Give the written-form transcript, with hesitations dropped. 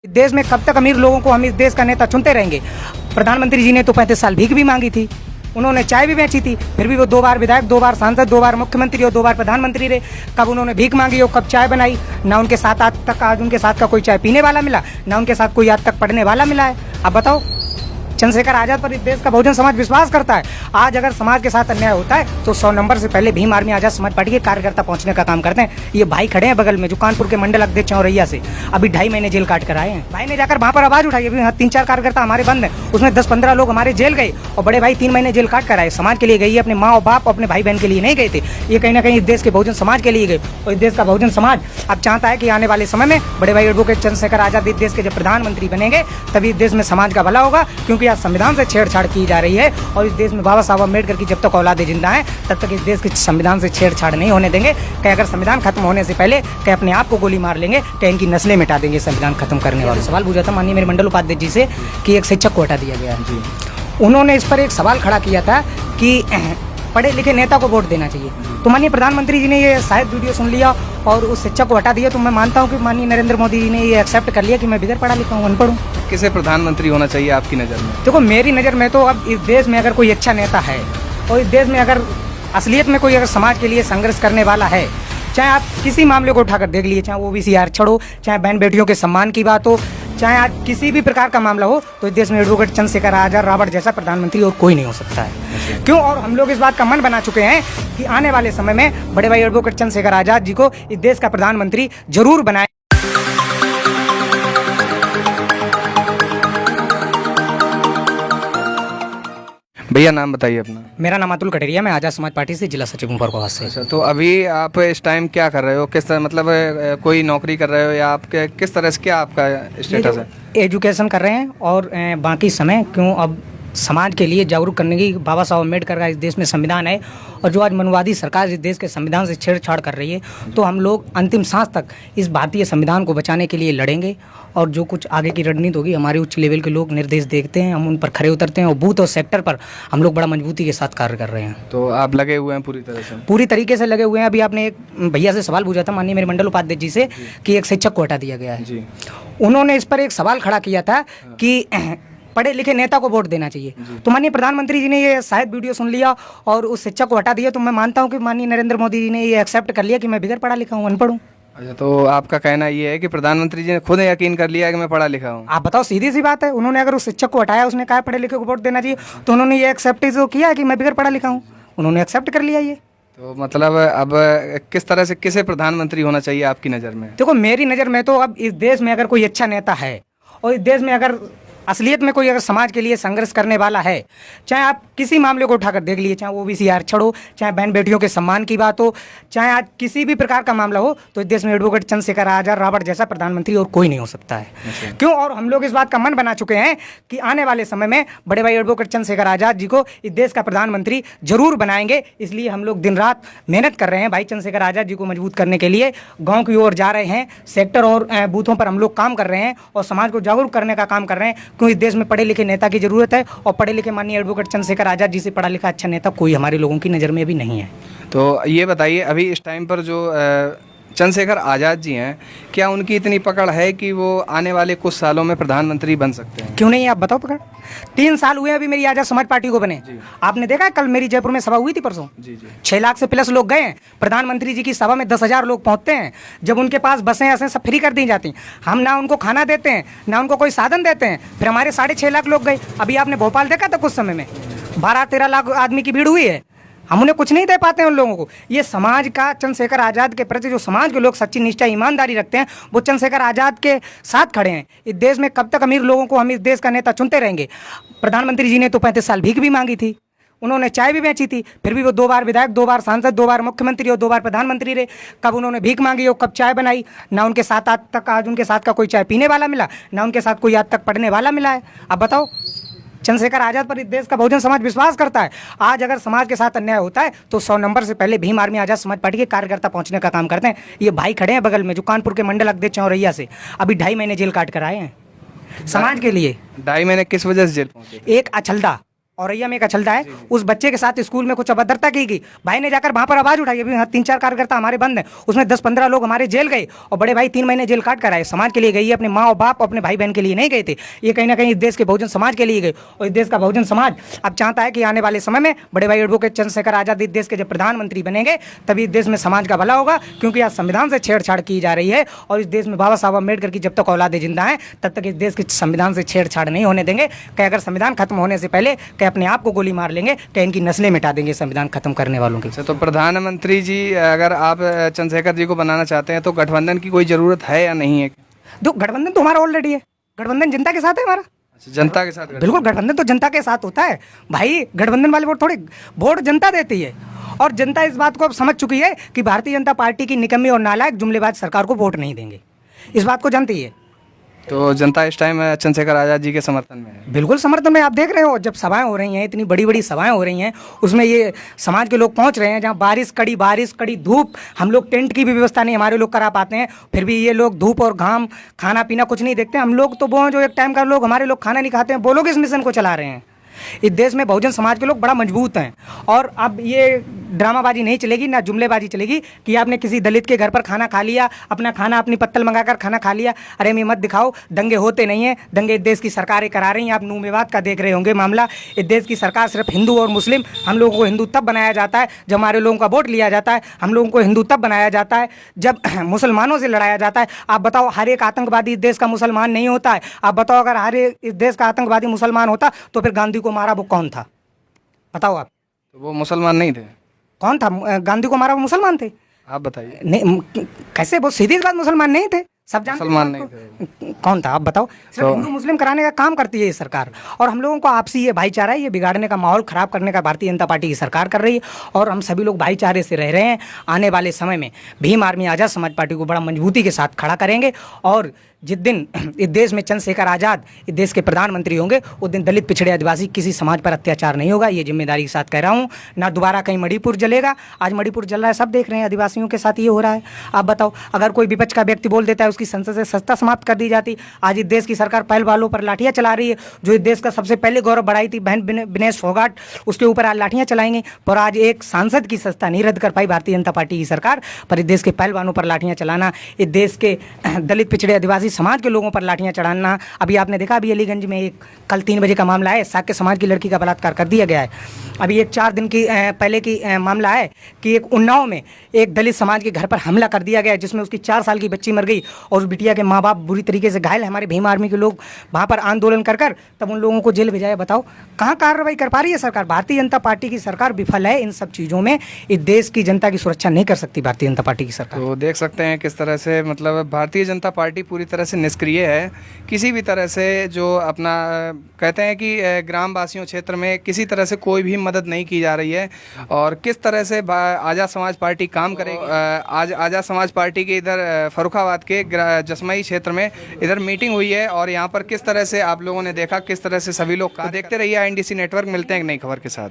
देश में कब तक अमीर लोगों को हम इस देश का नेता चुनते रहेंगे। प्रधानमंत्री जी ने तो 35 साल भीख भी मांगी थी, उन्होंने चाय भी बेची थी, फिर भी वो 2 बार विधायक, 2 बार सांसद, 2 बार मुख्यमंत्री और 2 बार प्रधानमंत्री रहे। कब उन्होंने भीख मांगी और कब चाय बनाई? ना उनके साथ आज तक उनके साथ का कोई चाय पीने वाला मिला, ना उनके साथ कोई आज तक पढ़ने वाला मिला है। अब बताओ, चंद्रशेखर आजाद पर इस देश का बहुजन समाज विश्वास करता है। आज अगर समाज के साथ अन्याय होता है तो 100 नंबर से पहले भीम आर्मी आजाद समाज पार्टी के कार्यकर्ता पहुंचने का काम करते हैं। ये भाई खड़े हैं बगल में, जो कानपुर के मंडल अध्यक्ष औरैया से अभी 2.5 महीने जेल काट कर आए हैं। भाई ने जाकर वहां पर आवाज उठाई। अभी 3-4 कार्यकर्ता हमारे बंद हैं, उसमें 10-15 लोग हमारे जेल गए और बड़े भाई 3 महीने जेल काट कर आए। समाज के लिए गई, अपने माँ और बाप, अपने भाई बहन के लिए नहीं गए थे। ये कहीं ना कहीं इस देश के बहुजन समाज के लिए गए और इस देश का बहुजन समाज अब चाहता है कि आने वाले समय में बड़े भाई एडवोकेट चंद्रशेखर आजाद इस देश के जब प्रधानमंत्री बनेंगे तभी इस देश में समाज का भला होगा। क्योंकि आज संविधान से छेड़छाड़ की जा रही है और इस देश में बाबा साहब अम्बेडकर की जब तक औलादे जिंदा हैं तब तक इस देश के संविधान से छेड़छाड़ नहीं होने देंगे। कहीं अगर संविधान खत्म होने से पहले कहीं अपने आप को गोली मार लेंगे, कहीं इनकी नस्लें मिटा देंगे संविधान खत्म करने वाले। सवाल पूछा था माननीय मेरे मंडल उपाध्यक्ष जी से कि एक शिक्षक को हटा दिया गया है। उन्होंने इस पर एक सवाल खड़ा किया था कि पढ़े लिखे नेता को वोट देना चाहिए। तो माननीय प्रधानमंत्री जी ने ये शायद वीडियो सुन लिया और उस शिक्षक को हटा दिया। तो मैं मानता हूँ कि माननीय नरेंद्र मोदी जी ने ये एक्सेप्ट कर लिया कि मैं बगैर पढ़ा लिखा हूँ, अनपढ़ हूँ। किसे प्रधानमंत्री होना चाहिए आपकी नज़र में? देखो, मेरी नज़र में तो अब इस देश में अगर कोई अच्छा नेता है और इस देश में अगर असलियत में कोई अगर समाज के लिए संघर्ष करने वाला है, चाहे आप किसी मामले को उठाकर देख लीजिए, चाहे ओबीसी आरक्षण हो, चाहे बहन बेटियों के सम्मान की बात हो, चाहे आज किसी भी प्रकार का मामला हो, तो इस देश में एडवोकेट चंद्रशेखर आजाद रावण जैसा प्रधानमंत्री और कोई नहीं हो सकता है। क्यों? और हम लोग इस बात का मन बना चुके हैं कि आने वाले समय में बड़े भाई एडवोकेट चंद्रशेखर आजाद जी को इस देश का प्रधानमंत्री जरूर बनाए। भैया नाम बताइए अपना। मेरा नाम अतुल कटेरिया, मैं आजाद समाज पार्टी से जिला सचिव हूँ फर्रुखाबाद से। अच्छा, तो अभी आप इस टाइम क्या कर रहे हो? किस तरह, मतलब कोई नौकरी कर रहे हो या आपके किस तरह से, क्या आपका स्टेटस है? एजुकेशन कर रहे हैं और बाकी समय क्यों अब समाज के लिए जागरूक करने की बाबा साहब अम्बेडकर का इस देश में संविधान है और जो आज मनवादी सरकार इस देश के संविधान से छेड़छाड़ कर रही है, तो हम लोग अंतिम सांस तक इस भारतीय संविधान को बचाने के लिए लड़ेंगे। और जो कुछ आगे की रणनीति होगी, हमारे उच्च लेवल के लोग निर्देश देखते हैं, हम उन पर खड़े उतरते हैं और बूथ और सेक्टर पर हम लोग बड़ा मजबूती के साथ कार्य कर रहे हैं। तो आप लगे हुए हैं पूरी तरह से? पूरी तरीके से लगे हुए हैं। अभी आपने एक भैया से सवाल पूछा था माननीय मेरे मंडल उपाध्यक्ष जी से कि एक शिक्षक को हटा दिया गया है जी। उन्होंने इस पर एक सवाल खड़ा किया था कि पढ़े लिखे नेता को वोट देना चाहिए। तो माननीय प्रधानमंत्री जी ने ये शायद वीडियो सुन लिया और उस शिक्षक को हटा दिया। तो मैं मानता हूँ कि माननीय नरेंद्र मोदी जी ने ये एक्सेप्ट कर लिया कि मैं बगैर पढ़ा लिखा हूँ, अनपढ़ हूँ। अच्छा, तो आपका कहना ये है कि प्रधानमंत्री जी ने खुद यकीन कर लिया कि मैं पढ़ा लिखा हूँ? आप बताओ, सीधी सी बात है। उन्होंने अगर उस शिक्षक को हटाया, उसने कहा पढ़े लिखे को वोट देना चाहिए, तो उन्होंने ये एक्सेप्ट जो किया कि मैं बगैर पढ़ा लिखा हूँ, उन्होंने एक्सेप्ट कर लिया ये। तो मतलब अब किस तरह से, किसे प्रधानमंत्री होना चाहिए आपकी नज़र में? देखो, मेरी नज़र में तो अब इस देश में अगर कोई अच्छा नेता है और इस देश में अगर असलियत में कोई अगर समाज के लिए संघर्ष करने वाला है, चाहे आप किसी मामले को उठाकर देख लीजिए, चाहे ओबीसी आरक्षण हो, चाहे बहन बेटियों के सम्मान की बात हो, चाहे आज किसी भी प्रकार का मामला हो, तो इस देश में एडवोकेट चंद्रशेखर आजाद रावण जैसा प्रधानमंत्री और कोई नहीं हो सकता है। क्यों? और हम लोग इस बात का मन बना चुके हैं कि आने वाले समय में बड़े भाई एडवोकेट चंद्रशेखर आजाद जी को इस देश का प्रधानमंत्री जरूर बनाएंगे। इसलिए हम लोग दिन रात मेहनत कर रहे हैं भाई चंद्रशेखर आजाद जी को मजबूत करने के लिए। गाँव की ओर जा रहे हैं, सेक्टर और बूथों पर हम लोग काम कर रहे हैं और समाज को जागरूक करने का काम कर रहे हैं। क्यों? इस देश में पढ़े लिखे नेता की जरूरत है और पढ़े लिखे माननीय एडवोकेट चंद्रशेखर आजाद जी से पढ़ा लिखा अच्छा नेता कोई हमारे लोगों की नज़र में अभी नहीं है। तो ये बताइए, अभी इस टाइम पर जो चंद्रशेखर आजाद जी हैं, क्या उनकी इतनी पकड़ है कि वो आने वाले कुछ सालों में प्रधानमंत्री बन सकते हैं? क्यों नहीं, आप बताओ। पकड़ 3 साल हुए अभी मेरी आजाद समाज पार्टी को बने। आपने देखा है, कल मेरी जयपुर में सभा हुई थी परसों, 6 लाख से प्लस लोग गए हैं। प्रधानमंत्री जी की सभा में 10,000 लोग पहुंचते हैं। जब उनके पास बसें सब फ्री कर दी जाती, हम ना उनको खाना देते हैं ना उनको कोई साधन देते हैं, फिर हमारे 6.5 लाख लोग गए। अभी आपने भोपाल देखा था, कुछ समय में 12-13 लाख आदमी की भीड़ हुई है। हम उन्हें कुछ नहीं दे पाते हैं उन लोगों को। ये समाज का चंद्रशेखर आजाद के प्रति जो समाज के लोग सच्ची निष्ठा ईमानदारी रखते हैं, वो चंद्रशेखर आजाद के साथ खड़े हैं। इस देश में कब तक अमीर लोगों को हम इस देश का नेता चुनते रहेंगे। प्रधानमंत्री जी ने तो 35 साल भीख भी मांगी थी, उन्होंने चाय भी बेची थी, फिर भी वो 2 बार विधायक, 2 बार सांसद, 2 बार मुख्यमंत्री और 2 बार प्रधानमंत्री रहे। कब उन्होंने भीख मांगी और कब चाय बनाई? ना उनके साथ आज तक उनके साथ का कोई चाय पीने वाला मिला, ना उनके साथ कोई आज तक पढ़ने वाला मिला है। अब बताओ, चंद्रशेखर आजाद पर इस देश का बहुजन समाज विश्वास करता है। आज अगर समाज के साथ अन्याय होता है तो 100 नंबर से पहले भीम आर्मी आजाद समाज पार्टी के कार्यकर्ता पहुंचने का काम करते हैं। ये भाई खड़े हैं बगल में, जो कानपुर के मंडल अध्यक्ष औरैया से अभी 2.5 महीने जेल काट कर आए हैं समाज के लिए। 2.5 महीने किस वजह से जेल पहुंचे? एक अछलदा औरैया में का चलता है, उस बच्चे के साथ स्कूल में कुछ अभद्रता की गई, भाई ने जाकर वहां पर आवाज उठाई। अभी 3-4 कार्यकर्ता हमारे बंद हैं, उसमें 10-15 लोग हमारे जेल गए और बड़े भाई 3 महीने जेल काट कर आए। समाज के लिए गई है, अपने माँ और बाप अपने भाई बहन के लिए नहीं गए थे। ये कहीं ना कहीं इस देश के बहुजन समाज के लिए गए और इस देश का बहुजन समाज अब चाहता है कि आने वाले समय में बड़े भाई एडवोकेट चंद्रशेखर आजाद इस देश के जब प्रधानमंत्री बनेंगे तभी इस देश में समाज का भला होगा, क्योंकि आज संविधान से छेड़छाड़ की जा रही है और इस देश में बाबा साहब अम्बेडकर की जब तक औलादे जिंदा हैं तब तक इस देश के संविधान से छेड़छाड़ नहीं होने देंगे। कि अगर संविधान खत्म होने से पहले कि अपने आप को गोली मार लेंगे, कि इनकी नस्लें मिटा देंगे संविधान खत्म करने वालों की। अच्छा, तो प्रधानमंत्री जी अगर आप चंद्रशेखर जी को बनाना चाहते हैं तो गठबंधन की कोई ज़रूरत है या नहीं है? गठबंधन तो हमारा ऑलरेडी है, गठबंधन जनता के साथ है हमारा। अच्छा, जनता के साथ बिल्कुल, गठबंधन तो जनता के साथ होता है भाई। गठबंधन वाले वोट थोड़ी, वोट जनता देती है और जनता इस बात को अब समझ चुकी है कि भारतीय जनता पार्टी की निकम्मी और नालायक जुमलेबाज सरकार को वोट नहीं देंगे, इस बात को जानती है। तो जनता इस टाइम चंद्रशेखर आजाद जी के समर्थन में है? बिल्कुल समर्थन में। आप देख रहे हो जब सभाएं हो रही हैं, इतनी बड़ी बड़ी सभाएं हो रही हैं, उसमें ये समाज के लोग पहुंच रहे हैं, जहां बारिश कड़ी धूप, हम लोग टेंट की भी व्यवस्था नहीं हमारे लोग करा पाते हैं, फिर भी ये लोग धूप और घाम खाना पीना कुछ नहीं देखते। हम लोग तो वो जो एक टाइम का लोग, हमारे लोग खाना नहीं खाते हैं, वो लोग इस मिशन को चला रहे हैं। इस देश में बहुजन समाज के लोग बड़ा मजबूत हैं और अब ये ड्रामाबाजी नहीं चलेगी, ना जुमलेबाजी चलेगी कि आपने किसी दलित के घर पर खाना खा लिया, अपना खाना अपनी पत्तल मंगाकर खाना खा लिया। अरे मैं मत दिखाओ, दंगे होते नहीं हैं, दंगे इस देश की सरकारें करा रही हैं। आप नूह मेवात का देख रहे होंगे मामला। इस देश की सरकार सिर्फ हिंदू और मुस्लिम, हम लोगों को हिंदू तब बनाया जाता है जब हमारे लोगों का वोट लिया जाता है, हम लोगों को हिंदू तब बनाया जाता है जब मुसलमानों से लड़ाया जाता है। आप बताओ, हर एक आतंकवादी इस देश का मुसलमान नहीं होता है। आप बताओ, अगर हर एक इस देश का आतंकवादी मुसलमान होता तो फिर गांधी को मारा वो कौन था? बताओ आप। तो वो मुसलमान नहीं थे? कौन था गांधी को मारा? वो मुसलमान थे। आप बताइए। नहीं, कैसे? वो सीधी बात, मुसलमान नहीं थे, सब जानते हैं। मुसलमान नहीं थे। कौन था आप बताओ? सिर्फ हिंदू मुस्लिम कराने का काम करती है ये सरकार और हम लोगों को आपसी ये भाईचारा है, ये बिगाड़ने का, माहौल खराब करने का भारतीय जनता पार्टी की सरकार कर रही है और हम सभी लोग भाईचारे से रह रहे हैं। आने वाले समय में भीम आर्मी आज़ाद समाज पार्टी को बड़ा मजबूती के साथ खड़ा करेंगे और जिस दिन इस देश में चंद्रशेखर आज़ाद इस देश के प्रधानमंत्री होंगे उस दिन दलित, पिछड़े, आदिवासी किसी समाज पर अत्याचार नहीं होगा। ये जिम्मेदारी के साथ कह रहा हूँ। ना दोबारा कहीं मणिपुर जलेगा। आज मणिपुर जल रहा है, सब देख रहे हैं, आदिवासियों के साथ ये हो रहा है। आप बताओ, अगर कोई विपक्ष का व्यक्ति बोल देता है उसकी संसद से सत्ता समाप्त कर दी जाती। आज इस देश की सरकार पहल वालों पर लाठियाँ चला रही है। जो इस देश का सबसे पहले गौरव बढ़ाई थी बहन विनेश फोगाट, उसके ऊपर आज लाठियाँ चलाएंगे। पर आज एक सांसद की सत्ता नहीं रद्द कर पाई भारतीय जनता पार्टी की सरकार, पर इस देश के पहलवानों पर लाठियाँ चलाना, इस देश के दलित, पिछड़े, आदिवासी समाज के लोगों पर लाठियां चढ़ाना। अभी आपने देखा, अभी अलीगंज में एक कल 3 बजे का मामला है, साक्य समाज की लड़की का बलात्कार कर दिया गया है। अभी एक 4 दिन की पहले की मामला है कि एक उन्नाव में एक दलित समाज के घर पर हमला कर दिया गया जिसमें उसकी 4 साल की बच्ची मर गई और उस बिटिया के माँ बाप बुरी तरीके से घायल है। हमारे भीम आर्मी के लोग वहाँ पर आंदोलन कर तब उन लोगों को जेल भेजाया। बताओ कहाँ कार्रवाई कर पा रही है सरकार? भारतीय जनता पार्टी की सरकार विफल है इन सब चीज़ों में। इस देश की जनता की सुरक्षा नहीं कर सकती भारतीय जनता पार्टी की सरकार। तो देख सकते हैं किस तरह से, मतलब भारतीय जनता पार्टी पूरी तरह से निष्क्रिय है। किसी भी तरह से जो अपना कहते हैं कि ग्रामवासियों क्षेत्र में किसी तरह से कोई भी मदद नहीं की जा रही है और किस तरह से आज़ाद समाज पार्टी काम करेगी। आज आज़ाद समाज पार्टी के इधर फर्रुखाबाद के जसमई क्षेत्र में इधर मीटिंग हुई है और यहाँ पर किस तरह से आप लोगों ने देखा, किस तरह से सभी लोग देखते रहिए INDC नेटवर्क। मिलते हैं एक नई खबर के साथ।